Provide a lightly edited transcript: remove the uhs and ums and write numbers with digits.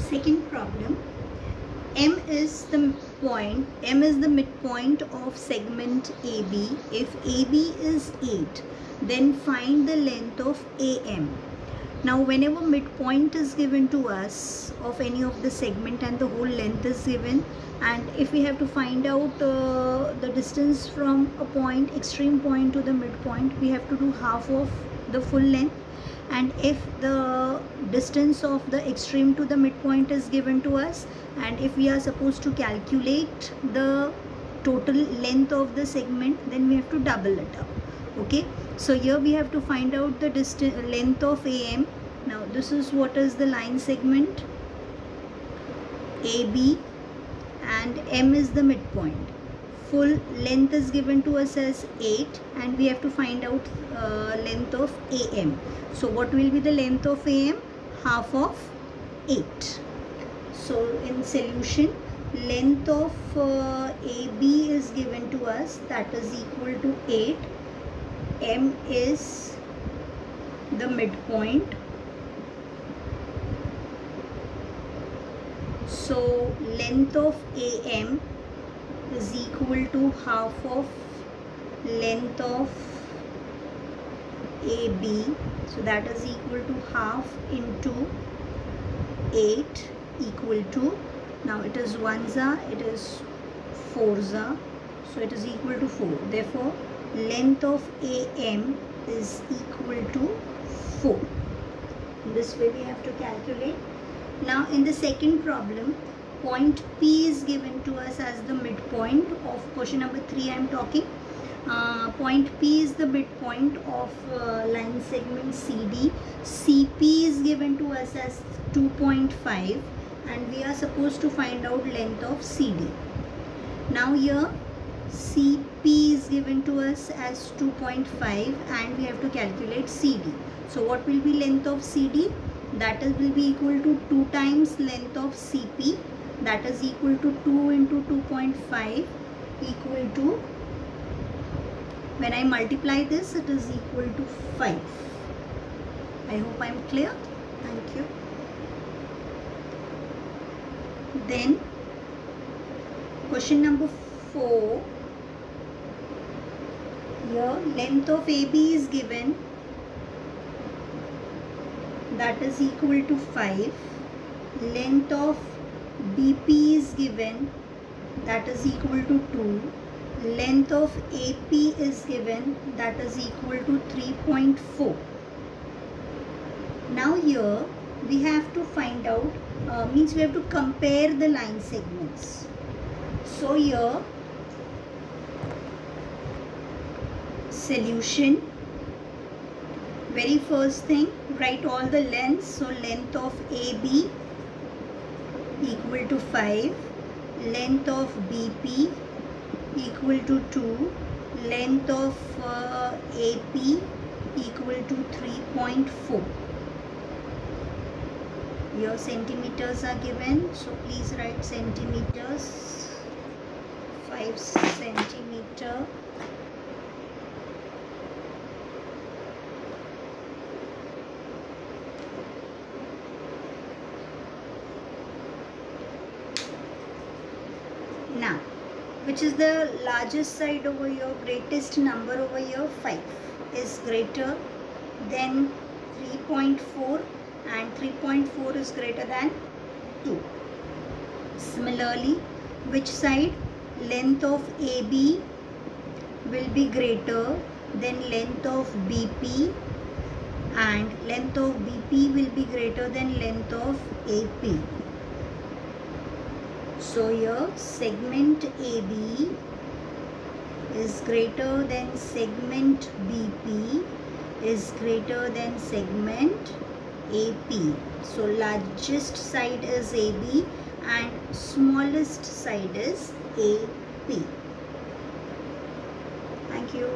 Second problem. M is the midpoint of segment AB. If AB is 8, then find the length of AM. Now whenever midpoint is given to us of any of the segment and the whole length is given, and if we have to find out the distance from a point, extreme point to the midpoint, we have to do half of the full length. And if the distance of the extreme to the midpoint is given to us, and if we are supposed to calculate the total length of the segment, then we have to double it up. Okay, so here we have to find out the length of AM. Now this is what is the line segment AB, and M is the midpoint. Full length is given to us as 8, and we have to find out length of AM. So what will be the length of AM? Half of 8. So in solution, length of AB is given to us, that is equal to 8. M is the midpoint. So length of AM is equal to half of length of AB. So that is equal to half into 8 equal to, now it is 1 it is 4 so it is equal to 4. Therefore length of AM is equal to 4. In this way we have to calculate. Now in the second problem, point P is given to us as the midpoint of question number 3 I am talking. Point P is the midpoint of line segment CD. CP is given to us as 2.5, and we are supposed to find out length of CD. Now here CP is given to us as 2.5, and we have to calculate CD. So what will be length of CD? That will be equal to 2 times length of CP, that is equal to 2 into 2.5 equal to, when I multiply this, it is equal to 5. I hope I am clear. Thank you. Then question number 4. Here length of AB is given, that is equal to 5. Length of BP is given, that is equal to 2. Length of AP is given, that is equal to 3.4. Now here we have to find out, means we have to compare the line segments. So here solution, very first thing, write all the lengths. So length of AB equal to 5, length of BP equal to 2, length of AP equal to 3.4. Your centimeters are given, so please write centimeters. 5 centimeter. Now, which is the largest side over here? Greatest number over here, 5 is greater than 3.4, and 3.4 is greater than 2. Similarly, which side? Length of AB will be greater than length of BP, and length of BP will be greater than length of AP. So here segment AB is greater than segment BP is greater than segment AP. So largest side is AB and smallest side is AP. Thank you.